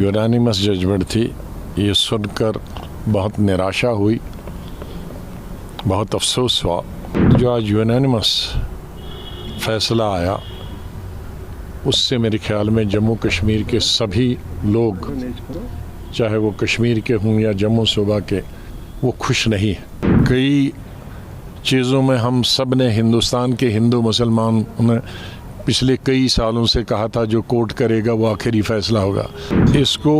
Unanimous judgement थी, ये सुनकर बहुत निराशा हुई, बहुत अफसोस हुआ। जो आज यूनानिमस फैसला आया उससे मेरे ख्याल में जम्मू कश्मीर के सभी लोग, चाहे वो कश्मीर के हों या जम्मू सूबा के, वो खुश नहीं है। कई चीज़ों में हम सब ने, हिंदुस्तान के हिंदू मुसलमान ने पिछले कई सालों से कहा था जो कोर्ट करेगा वो आखिरी फैसला होगा। इसको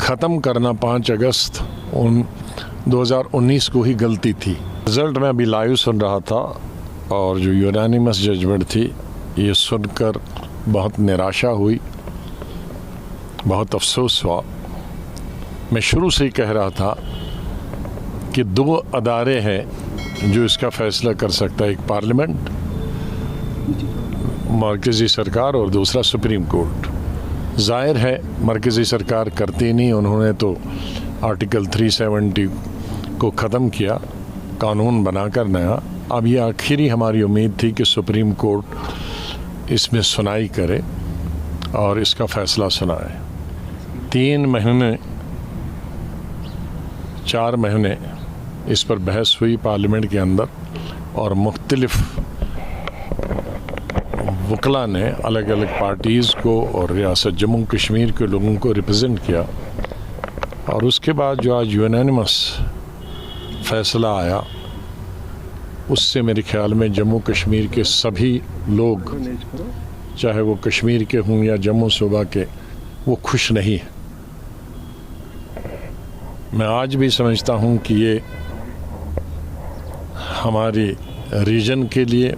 ख़त्म करना 5 अगस्त 2019 को ही गलती थी। रिज़ल्ट मैं अभी लाइव सुन रहा था और जो यूनानिमस जजमेंट थी ये सुनकर बहुत निराशा हुई, बहुत अफसोस हुआ। मैं शुरू से ही कह रहा था कि 2 अदारे हैं जो इसका फैसला कर सकता है, एक पार्लियामेंट, मरकज़ी सरकार, और दूसरा सुप्रीम कोर्ट। जाहिर है मरकज़ी सरकार करती नहीं, उन्होंने तो आर्टिकल 370 को ख़त्म किया, कानून बनाकर नया। अब ये आखिरी हमारी उम्मीद थी कि सुप्रीम कोर्ट इसमें सुनाई करे और इसका फ़ैसला सुनाए। 3 महीने 4 महीने इस पर बहस हुई पार्लियामेंट के अंदर और मुख्तलिफ वकला ने अलग अलग पार्टीज़ को और रियासत जम्मू कश्मीर के लोगों को रिप्रेजेंट किया। और उसके बाद जो आज यूनानिमस फैसला आया उससे मेरे ख्याल में जम्मू कश्मीर के सभी लोग, चाहे वो कश्मीर के हों या जम्मू सूबा के, वो खुश नहीं है। मैं आज भी समझता हूँ कि ये हमारी रीजन के लिए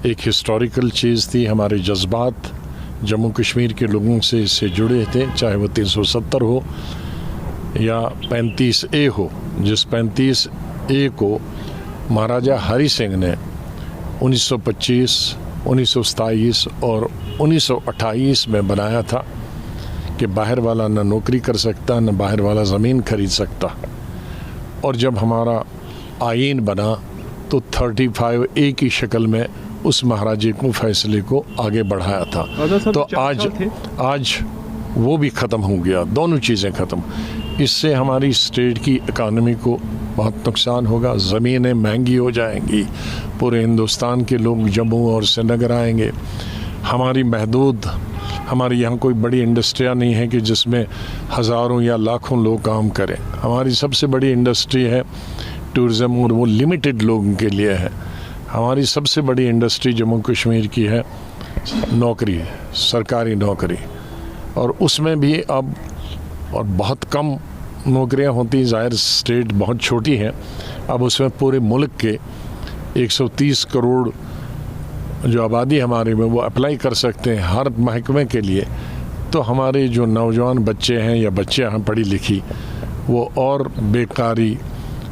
एक हिस्टोरिकल चीज़ थी। हमारे जज्बात जम्मू कश्मीर के लोगों से इससे जुड़े थे, चाहे वो 370 हो या 35A हो, जिस 35A को महाराजा हरि सिंह ने 1925, 1927 और 1928 में बनाया था कि बाहर वाला न नौकरी कर सकता, न बाहर वाला ज़मीन खरीद सकता। और जब हमारा आईन बना तो 35A की शक्ल में उस महाराजे को फैसले को आगे बढ़ाया था। तो आज वो भी ख़त्म हो गया, दोनों चीज़ें ख़त्म। इससे हमारी स्टेट की इकानमी को बहुत नुकसान होगा, ज़मीनें महंगी हो जाएंगी, पूरे हिंदुस्तान के लोग जम्मू और श्रीनगर आएंगे। हमारी महदूद, हमारी यहाँ कोई बड़ी इंडस्ट्रियाँ नहीं है कि जिसमें हज़ारों या लाखों लोग काम करें। हमारी सबसे बड़ी इंडस्ट्री है टूरिज़्म और वो लिमिटेड लोगों के लिए है। हमारी सबसे बड़ी इंडस्ट्री जम्मू कश्मीर की है नौकरी है, सरकारी नौकरी, और उसमें भी अब और बहुत कम नौकरियां होती, ज़ाहिर स्टेट बहुत छोटी है। अब उसमें पूरे मुल्क के 130 करोड़ जो आबादी हमारे में वो अप्लाई कर सकते हैं हर महकमे के लिए। तो हमारे जो नौजवान बच्चे हैं या बच्चियाँ हैं पढ़ी लिखी, वो और बेकारी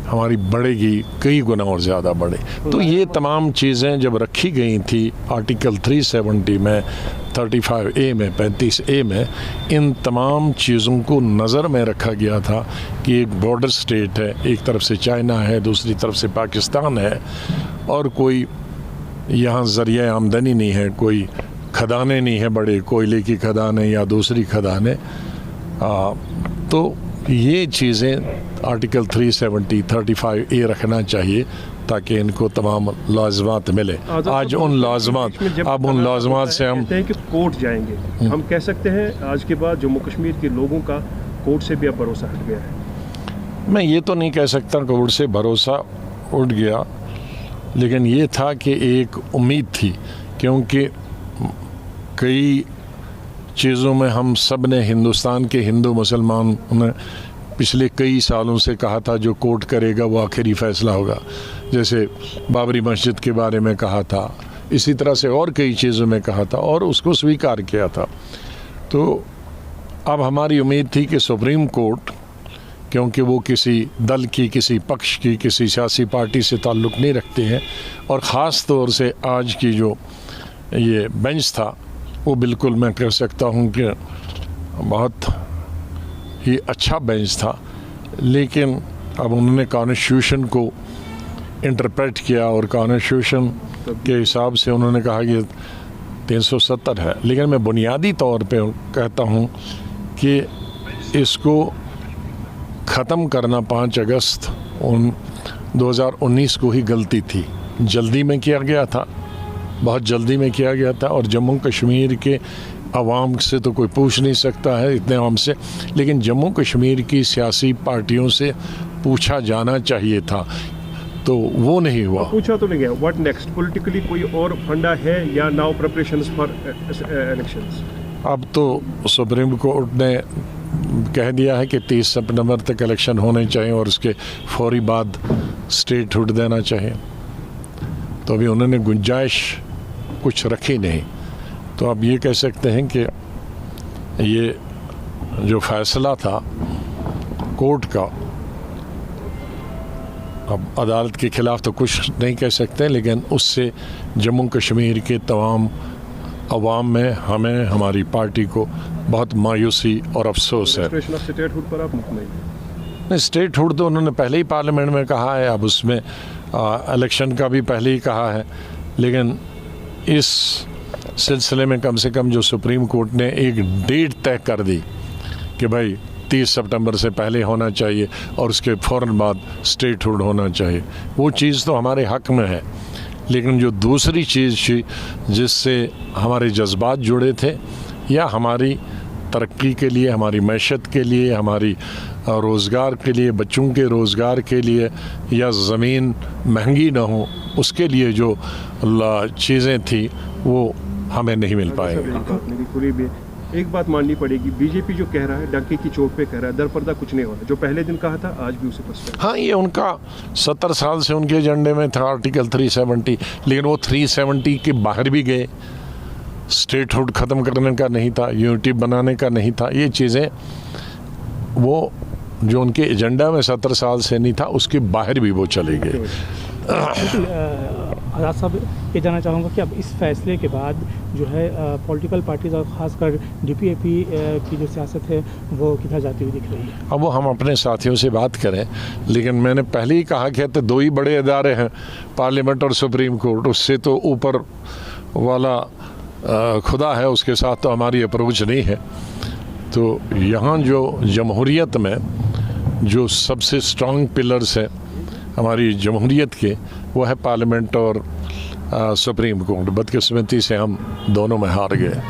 हमारी बढ़ेगी, कई गुना और ज़्यादा बढ़े। तो ये तमाम चीज़ें जब रखी गई थी आर्टिकल 370 में, 35A में, 35A में, इन तमाम चीज़ों को नज़र में रखा गया था कि एक बॉर्डर स्टेट है, एक तरफ से चाइना है, दूसरी तरफ से पाकिस्तान है, और कोई यहाँ ज़रिया आमदनी नहीं है, कोई खदानें नहीं है, बड़े कोयले की खदानें या दूसरी खदानें। तो ये चीज़ें आर्टिकल 370, 35A रखना चाहिए ताकि इनको तमाम लाज़मात मिले। आज उन लाज़मात, अब उन लाज़मात से हम कहते हैं कि कोर्ट जाएंगे, हम कह सकते हैं आज के बाद जम्मू कश्मीर के लोगों का कोर्ट से भी अब भरोसा हट गया है। मैं ये तो नहीं कह सकता कोर्ट से भरोसा उठ गया, लेकिन ये था कि एक उम्मीद थी, क्योंकि कई चीज़ों में हम सब ने, हिंदुस्तान के हिंदू मुसलमान ने पिछले कई सालों से कहा था जो कोर्ट करेगा वो आखिरी फैसला होगा। जैसे बाबरी मस्जिद के बारे में कहा था, इसी तरह से और कई चीज़ों में कहा था और उसको स्वीकार किया था। तो अब हमारी उम्मीद थी कि सुप्रीम कोर्ट, क्योंकि वो किसी दल की, किसी पक्ष की, किसी सियासी पार्टी से ताल्लुक़ नहीं रखते हैं, और ख़ास तौर से आज की जो ये बेंच था वो बिल्कुल मैं कह सकता हूँ कि बहुत ही अच्छा बेंच था। लेकिन अब उन्होंने कॉन्स्टिट्यूशन को इंटरप्रेट किया और कॉन्स्टिट्यूशन के हिसाब से उन्होंने कहा कि 370 है। लेकिन मैं बुनियादी तौर पे कहता हूँ कि इसको ख़त्म करना 5 अगस्त 2019 को ही गलती थी। जल्दी में किया गया था, बहुत जल्दी में किया गया था, और जम्मू कश्मीर के अवाम से तो कोई पूछ नहीं सकता है इतने आम से, लेकिन जम्मू कश्मीर की सियासी पार्टियों से पूछा जाना चाहिए था, तो वो नहीं हुआ। पूछा तो नहीं गया। What next? पॉलिटिकली कोई और फंडा है या नाउ प्रिपरेशंस फॉर इलेक्शंस? अब तो सुप्रीम कोर्ट ने कह दिया है कि 30 सितंबर तक इलेक्शन होने चाहिए और उसके फौरी बाद स्टेटहुड देना चाहिए, तो अभी उन्होंने गुंजाइश कुछ रखी नहीं। तो अब ये कह सकते हैं कि ये जो फैसला था कोर्ट का, अब अदालत के खिलाफ तो कुछ नहीं कह सकते, लेकिन उससे जम्मू कश्मीर के तमाम अवाम में, हमें, हमारी पार्टी को बहुत मायूसी और अफसोस है। स्टेटहुड पर आप नहीं? स्टेटहुड तो उन्होंने पहले ही पार्लियामेंट में कहा है, अब उसमें इलेक्शन का भी पहले ही कहा है, लेकिन इस सिलसिले में कम से कम जो सुप्रीम कोर्ट ने एक डेट तय कर दी कि भाई 30 सितंबर से पहले होना चाहिए और उसके फ़ौरन बाद स्टेटहुड होना चाहिए, वो चीज़ तो हमारे हक में है। लेकिन जो दूसरी चीज़ थी जिससे हमारे जज्बात जुड़े थे, या हमारी तरक्की के लिए, हमारी मैशत के लिए, हमारी रोज़गार के लिए, बच्चों के रोज़गार के लिए, या ज़मीन महंगी ना हो, उसके लिए जो चीज़ें थी वो हमें नहीं मिल पाएंगी। एक बात माननी पड़ेगी, बीजेपी जो कह रहा है डंके की चोट पे कह रहा है, दरपर्दा कुछ नहीं हो रहा। जो पहले दिन कहा था आज भी उसे पछता है। हाँ, ये उनका 70 साल से उनके एजेंडे में था आर्टिकल 370, लेकिन वो 370 के बाहर भी गए। स्टेटहुड ख़त्म करने का नहीं था, यूनिटी बनाने का नहीं था, ये चीज़ें वो जो उनके एजेंडा में 70 साल से नहीं था, उसके बाहर भी वो चले गए। आज़ाद साहब, ये जानना चाहूँगा कि अब इस फैसले के बाद जो है पॉलिटिकल पार्टीज और ख़ासकर डीपीएपी की जो सियासत है वो किधर जाती हुई दिख रही है? अब वो हम अपने साथियों से बात करें, लेकिन मैंने पहले ही कहा कि तो 2 ही बड़े इदारे हैं, पार्लियामेंट और सुप्रीम कोर्ट, उससे तो ऊपर वाला खुदा है, उसके साथ तो हमारी अप्रोच नहीं है। तो यहाँ जो जमहूरियत में जो सबसे स्ट्रॉन्ग पिलर्स हैं हमारी जमहूरियत के, वो है पार्लियामेंट और सुप्रीम कोर्ट। बदकिस्मती से हम दोनों में हार गए।